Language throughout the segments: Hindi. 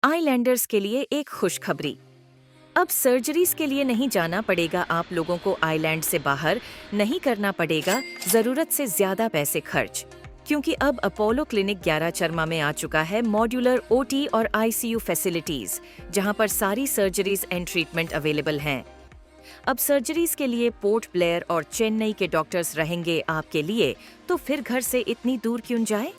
आइलैंडर्स के लिए एक खुशखबरी। अब सर्जरीज के लिए नहीं जाना पड़ेगा आप लोगों को, आइलैंड से बाहर नहीं करना पड़ेगा जरूरत से ज्यादा पैसे खर्च, क्योंकि अब अपोलो क्लिनिक 11 चरमा में आ चुका है मॉड्यूलर ओटी और आईसीयू फैसिलिटीज, जहां पर सारी सर्जरीज एंड ट्रीटमेंट अवेलेबल हैं। अब सर्जरीज के लिए पोर्ट ब्लेयर और चेन्नई के डॉक्टर्स रहेंगे आपके लिए, तो फिर घर से इतनी दूर क्यों जाए।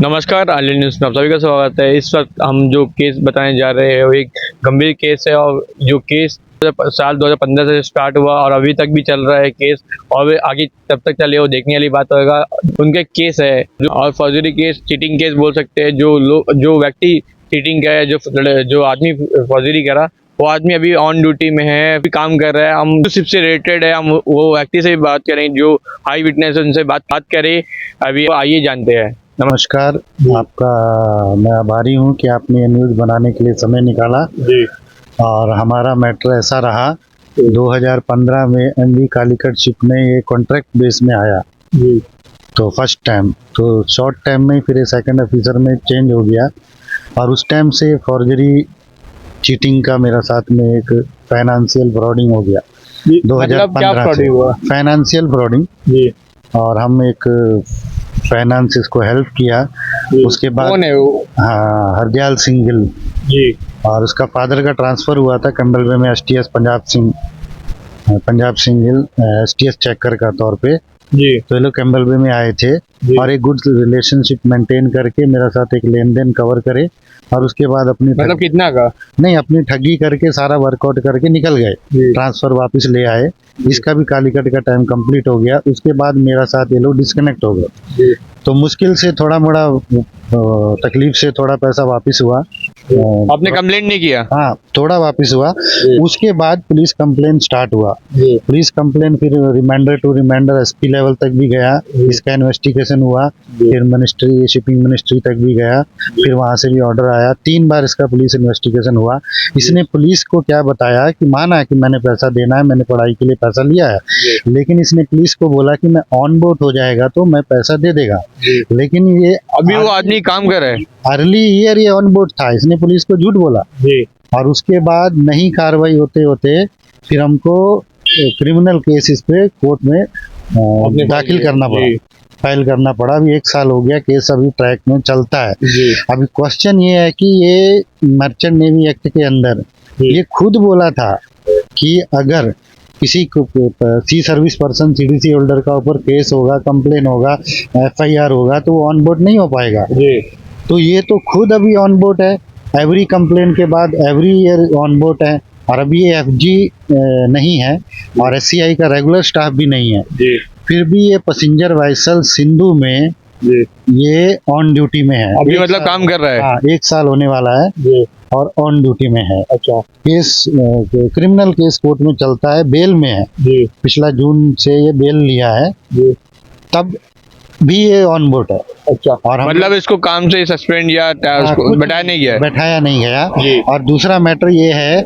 नमस्कार, आइलैंड न्यूज़ में आप सभी का स्वागत है। इस वक्त हम जो केस बताने जा रहे हैं वो एक गंभीर केस है, और जो केस साल 2015 से स्टार्ट हुआ और अभी तक भी चल रहा है केस, और आगे तब तक चले वो देखने वाली बात होगा। उनके केस है और फर्जरी केस, चीटिंग केस बोल सकते हैं। जो व्यक्ति चीटिंग का है, जो आदमी फर्जरी करा, वो आदमी अभी ऑन ड्यूटी में है, अभी काम कर रहा है। हम सिर्फ से रिलेटेड है, हम वो व्यक्ति से भी बात करें जो हाई विटनेस है, उनसे बात करें। अभी आइए जानते हैं। नमस्कार, आपका मैं आभारी हूं कि आपने ये न्यूज़ बनाने के लिए समय निकाला जी। और हमारा मैटर ऐसा रहा। 2015 में एमवी कालीकट शिप में ये कॉन्ट्रैक्ट बेस में आया जी। तो फर्स्ट टाइम, तो शॉर्ट टाइम में फिर सेकंड ऑफिसर में चेंज हो गया, और उस टाइम से फॉर्जरी चीटिंग का मेरा साथ में एक फाइनेंशियल फ्रॉडिंग हो गया। 2015 से फाइनेंशियल फ्रॉडिंग जी। और हम एक फाइनेंस इसको हेल्प किया। उसके बाद कौन है वो? हाँ, हरदयाल सिंह गिल जी। और उसका फादर का ट्रांसफ़र हुआ था कैम्बलबे में STS Punjab Singh Gill STS checker का तौर पे। जी। तो ये लोग कैम्बलबे में आए थे और एक गुड रिलेशनशिप मेंटेन करके मेरा साथ एक लेन देन कवर करे, और उसके बाद अपनी मतलब कितना का? नहीं, अपनी ठगी करके सारा वर्कआउट करके निकल गए, ट्रांसफ़र वापस ले आए। इसका भी कालीकट का टाइम कंप्लीट हो गया। उसके बाद मेरा साथ ये लोग डिस्कनेक्ट हो गए, तो मुश्किल से थोड़ा मोड़ा तकलीफ से थोड़ा पैसा वापस हुआ। आपने कंप्लेंट नहीं किया? हाँ, थोड़ा वापस हुआ। उसके बाद पुलिस कंप्लेंट स्टार्ट हुआ। पुलिस कंप्लेंट फिर reminder to reminder SP level तक भी गया। इसका इन्वेस्टिगेशन हुआ, फिर मिनिस्ट्री, शिपिंग मिनिस्ट्री तक भी गया, फिर वहाँ से भी ऑर्डर आया। 3 बार इसका पुलिस इन्वेस्टिगेशन हुआ। इसने पुलिस को क्या बताया कि माना कि मैंने पैसा देना है, मैंने पढ़ाई के लिए पैसा लिया है, लेकिन इसने पुलिस को बोला कि मैं ऑन बोर्ड हो जाएगा तो मैं पैसा दे देगा। लेकिन ये अभी वो आदमी काम कर रहा है, अर्ली ईयर ये ऑन बोर्ड था, इसने पुलिस को झूठ बोला। और उसके बाद नहीं कार्रवाई होते होते फिर हमको क्रिमिनल केस इस पे कोर्ट में दाखिल करना पड़ा, फाइल करना पड़ा। अभी 1 साल हो गया, केस अभी ट्रैक में चलता है। अभी क्वेश्चन ये है कि ये मर्चेंट नेवी एक्ट के अंदर ये खुद बोला था कि अगर किसी को सी सर्विस पर्सन सीडीसी होल्डर का ऊपर केस होगा, कंप्लेन होगा, एफआईआर होगा, तो वो ऑन बोर्ड नहीं हो पाएगा। तो ये तो खुद अभी ऑन बोर्ड है, एवरी कंप्लेन के बाद एवरी ईयर ऑन बोर्ड है, और अभी ये एफजी नहीं है और एससीआई का रेगुलर स्टाफ भी नहीं है। फिर भी ये पैसेंजर वाइसल सिंधु में ये ऑन ड्यूटी में है। अभी मतलब काम कर रहा है। हाँ, 1 साल होने वाला है और ऑन ड्यूटी में है। अच्छा। केस क्रिमिनल केस कोर्ट में चलता है, बेल में है। पिछला जून से ये बेल लिया है, तब भी ये ऑन बोर्ड है। अच्छा। और मतलब इसको काम से सस्पेंड या उसको बैठाया नहीं गया? बैठाया नहीं गया। और दूसरा मैटर ये है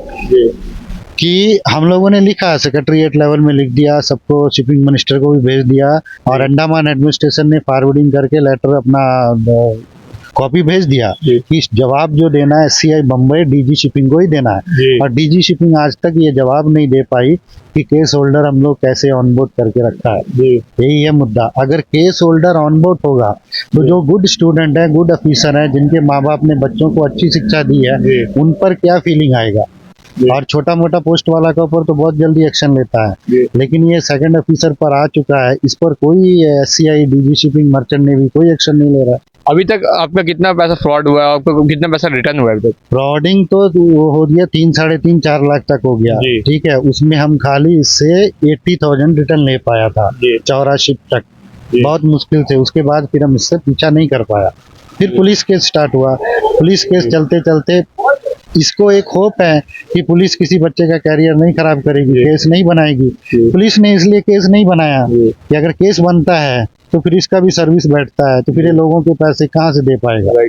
कि हम लोगों ने लिखा, सेक्रेटरीट लेवल में लिख दिया, सबको, शिपिंग मिनिस्टर को भी भेज दिया, और अंडमान एडमिनिस्ट्रेशन ने फॉरवर्डिंग करके लेटर अपना कॉपी भेज दिया कि जवाब जो देना है एससीआई बम्बई डीजी शिपिंग को ही देना है। और डीजी शिपिंग आज तक ये जवाब नहीं दे पाई कि केस होल्डर हम लोग कैसे ऑनबोर्ड करके रखा है। यही है मुद्दा। अगर केस होल्डर ऑनबोर्ड होगा तो जो गुड स्टूडेंट है, गुड ऑफिसर है, जिनके माँ बाप ने बच्चों को अच्छी शिक्षा दी है, उन पर क्या फीलिंग आएगा। और छोटा मोटा पोस्ट वाला के ऊपर तो बहुत जल्दी एक्शन लेता है, लेकिन ये सेकंड ऑफिसर पर आ चुका है, इस पर कोई SCI, DG shipping, merchant navy कोई एक्शन नहीं ले रहा है। अभी तक आपका कितना पैसा फ्रॉड हुआ है? आपको कितना पैसा रिटर्न हुआ है अभी तक? फ्रॉडिंग तो हो गया 3, साढ़े 3, 4 लाख तक हो गया। ठीक है, उसमें हम खाली इससे 80,000 रिटर्न ले पाया था, चौरा शिप तक, बहुत मुश्किल से। उसके बाद फिर हम इससे पीछा नहीं कर पाया। फिर पुलिस केस स्टार्ट हुआ। पुलिस केस चलते चलते इसको एक होप है कि पुलिस किसी बच्चे का कैरियर नहीं खराब करेगी, केस नहीं बनाएगी। पुलिस ने इसलिए केस नहीं बनाया कि अगर केस बनता है तो फिर इसका भी सर्विस बैठता है, तो फिर ये लोगों के पैसे कहाँ से दे पाएगा।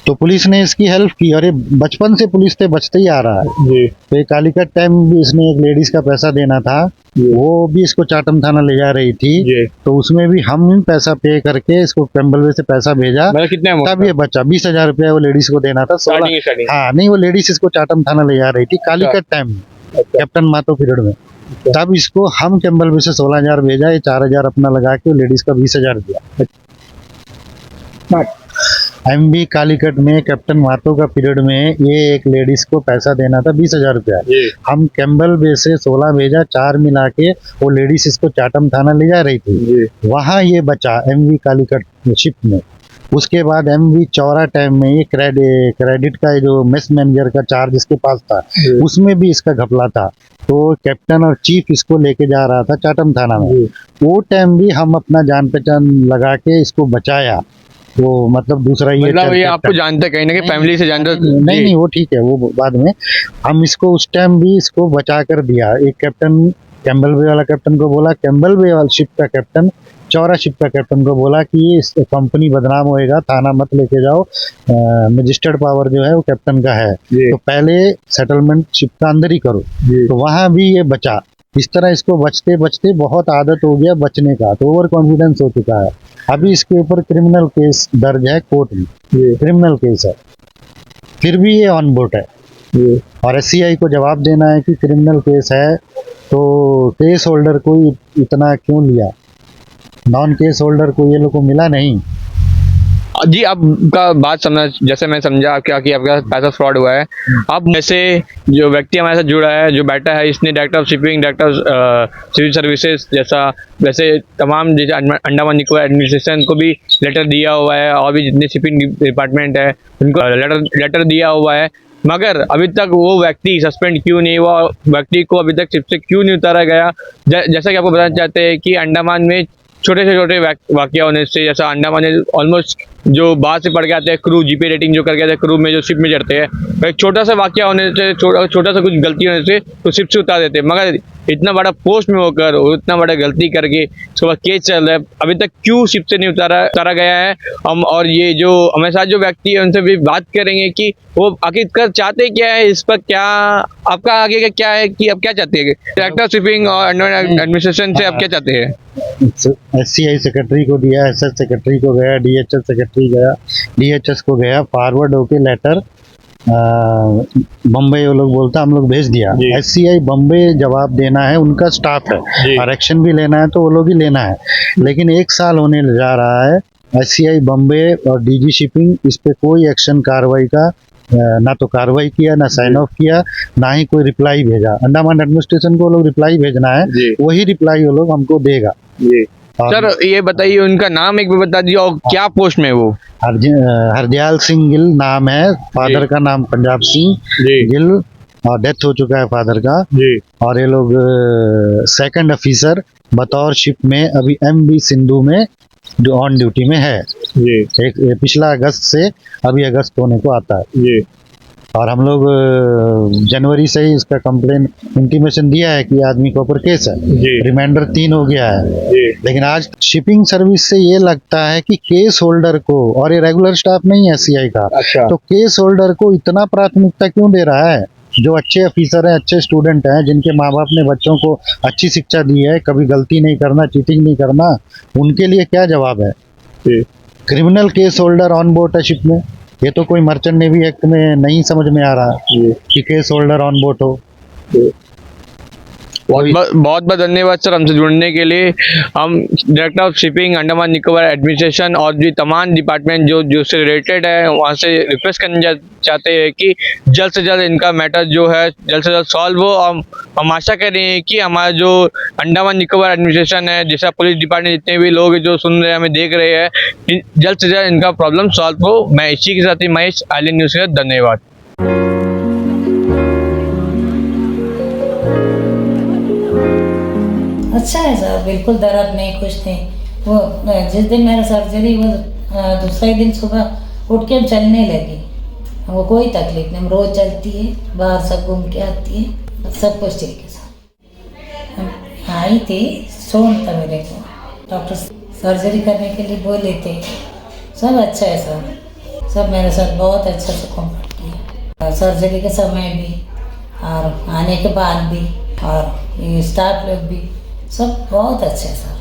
तो पुलिस ने इसकी हेल्प की, और ये बचपन से पुलिस से बचते ही आ रहा है। तो ये कालीकट टाइम भी इसने एक लेडीज का पैसा देना था, वो भी इसको चाटम थाना ले जा रही थी, तो उसमें भी हम ही पैसा पे करके इसको कैम्बलवे से पैसा भेजा, कितने तब ये बच्चा 20,000 रुपया वो लेडीज को देना था। 16 हाँ नहीं, वो लेडीज इसको चाटम थाना ले जा रही थी कालीकट टाइम में, कैप्टन मातो पीरियड में। तब इसको हम कैम्बलवे से 16,000 भेजा, ये 4,000 अपना लगा के लेडीज का 20,000 दिया। एमबी कालीकट में कैप्टन मातो का पीरियड में ये एक लेडीज को पैसा देना था 20,000 रुपया। हम कैम्बलवे से 16 भेजा, 4 मिला के वो लेडीज इसको चाटम थाना ले जा रही थी, वहाँ ये बचा एमवी कालीकट शिप में। उसके बाद एमवी चौरा टाइम में ये क्रेडिट का जो मेस मैनेजर का चार्ज इसके पास था, उसमें भी इसका घपला था। तो कैप्टन और चीफ इसको लेके जा रहा था चाटम थाना में, वो टाइम भी हम अपना जान पहचान लगा के इसको बचाया। तो मतलब दूसरा ये आपको जानते कहीं ना कहीं फैमिली से जानते? नहीं वो ठीक है, वो बाद में हम इसको उस टाइम भी इसको बचा कर दिया। एक कैप्टन कैम्बलवे वाला कैप्टन को बोला, कैम्बलवे वाला शिप का कैप्टन चौरा शिप का कैप्टन को बोला कि ये कंपनी बदनाम होएगा, थाना मत लेके जाओ, मजिस्ट्रेट पावर जो है वो कैप्टन का है, तो पहले सेटलमेंट शिप का अंदर ही करो। तो वहां भी ये बचा। इस तरह इसको बचते बचते बहुत आदत हो गया बचने का, तो ओवर कॉन्फिडेंस हो चुका है। अभी इसके ऊपर क्रिमिनल केस दर्ज है कोर्ट में, क्रिमिनल केस है, फिर भी ये ऑन बोर्ड है। और एससीआई को जवाब देना है कि क्रिमिनल केस है तो केस होल्डर को इतना क्यों लिया, नॉन केस होल्डर को ये लोग को मिला नहीं। जी आपका बात समझा, जैसे मैं समझा आपका कि आपका पैसा फ्रॉड हुआ है। अब जैसे जो व्यक्ति हमारे साथ जुड़ा है, जो बैठा है, इसने director of shipping, director of civil services जैसा वैसे तमाम जैसे अंडमान निकोबार एडमिनिस्ट्रेशन को भी लेटर दिया हुआ है, और भी जितने शिपिंग डिपार्टमेंट है उनको लेटर दिया हुआ है, मगर अभी तक वो व्यक्ति सस्पेंड क्यों नहीं हुआ, व्यक्ति को अभी तक शिप से क्यों नहीं उतारा गया। जैसा कि आपको बताना चाहते हैं कि अंडमान में छोटे से छोटे वाकया होने से, जैसा अंडमान में ऑलमोस्ट जो बाहर से पढ़ के आते हैं क्रू, जीपी रेटिंग जो करके आते हैं क्रू में, जो शिप में चढ़ते हैं, एक छोटा सा वाकया होने से, छोटा सा कुछ गलती होने से तो शिप से उतार देते हैं। मगर इतना बड़ा पोस्ट में होकर और इतना बड़ा गलती करके उसके बाद केस चल रहा है, अभी तक क्यों शिप से नहीं उतारा गया है। हम और ये जो हमारे साथ जो व्यक्ति है उनसे भी बात करेंगे कि वो आखिरकार चाहते क्या है, इस पर क्या आपका आगे का क्या है, कि आप क्या चाहते हैं डायरेक्टर शिपिंग और एडमिनिस्ट्रेशन से आप क्या चाहते हैं? एससीआई सेक्रेटरी को दिया, एसएस सेक्रेटरी को गया, डीएचएस सेक्रेटरी गया, डीएचएस को गया, फॉरवर्ड होके लेटर बम्बई वो लोग बोलता हम लोग भेज दिया। एससीआई बम्बई जवाब देना है, उनका स्टाफ है, और एक्शन भी लेना है तो वो लोग ही लेना है। लेकिन 1 साल होने जा रहा है, एससीआई बम्बई और डीजी शिपिंग इस पे कोई एक्शन कार्रवाई का ना तो कार्रवाई किया, ना साइन ऑफ किया, ना ही कोई रिप्लाई भेजा। अंडमान एडमिनिस्ट्रेशन को लोग रिप्लाई भेजना है, वही रिप्लाई वो लोग हमको देगा। सर ये बताइए उनका नाम एक बार बता दीजिए और क्या पोस्ट में वो? हरदयाल सिंह गिल नाम है, फादर का नाम पंजाब सिंह गिल, और डेथ हो चुका है फादर का। और ये लोग सेकंड ऑफिसर बतौर शिप में अभी एमबी सिंधु में जो ऑन ड्यूटी में है। एक पिछला अगस्त से अभी अगस्त होने को आता है। और हम लोग जनवरी से ही इसका कंप्लेन इंटीमेशन दिया है कि आदमी के ऊपर केस है, रिमाइंडर 3 हो गया है। लेकिन आज शिपिंग सर्विस से ये लगता है कि केस होल्डर को, और ये रेगुलर स्टाफ नहीं है एससीआई का, तो केस होल्डर को इतना प्राथमिकता क्यों दे रहा है? जो अच्छे ऑफिसर हैं, अच्छे स्टूडेंट हैं, जिनके माँ बाप ने बच्चों को अच्छी शिक्षा दी है, कभी गलती नहीं करना, चीटिंग नहीं करना, उनके लिए क्या जवाब है? Criminal case holder on board है शिप में, ये तो कोई मर्चेंट नेवी एक्ट में नहीं समझ में आ रहा कि केस होल्डर ऑन बोर्ड हो। बहुत बहुत धन्यवाद सर हमसे जुड़ने के लिए। हम director of shipping Andaman Nicobar administration और भी तमाम डिपार्टमेंट जो से रिलेटेड है वहाँ से रिक्वेस्ट करना चाहते हैं कि जल्द से जल्द इनका मैटर जो है जल्द से जल्द सॉल्व हो। हम आशा कर रहे हैं कि हमारा जो अंडमान निकोबार एडमिनिस्ट्रेशन है, जैसा पुलिस डिपार्टमेंट, जितने भी लोग जो सुन रहे हैं, हमें देख रहे हैं, जल्द से जल्द इनका प्रॉब्लम सॉल्व हो। मैं इसी के साथ ही महेश, आईलैंड न्यूज़ के साथ, धन्यवाद। अच्छा है सर, बिल्कुल दर्द नहीं, खुश थे। वो जिस दिन मेरा सर्जरी वो दूसरे दिन सुबह उठ के चलने लगी, हमको कोई तकलीफ नहीं, हम रोज चलती है, बाहर सब घूम के आती है, सब कुछ ठीक है सर। हम आई थी, सोन था मेरे को, डॉक्टर सर्जरी करने के लिए बोले थे। सब अच्छा है सर, सब मेरे साथ बहुत अच्छा से कॉम्फर्ट किया, सर्जरी के समय भी और आने के बाद भी, और ये स्टाफ लोग भी सब बहुत अच्छे हैं सर।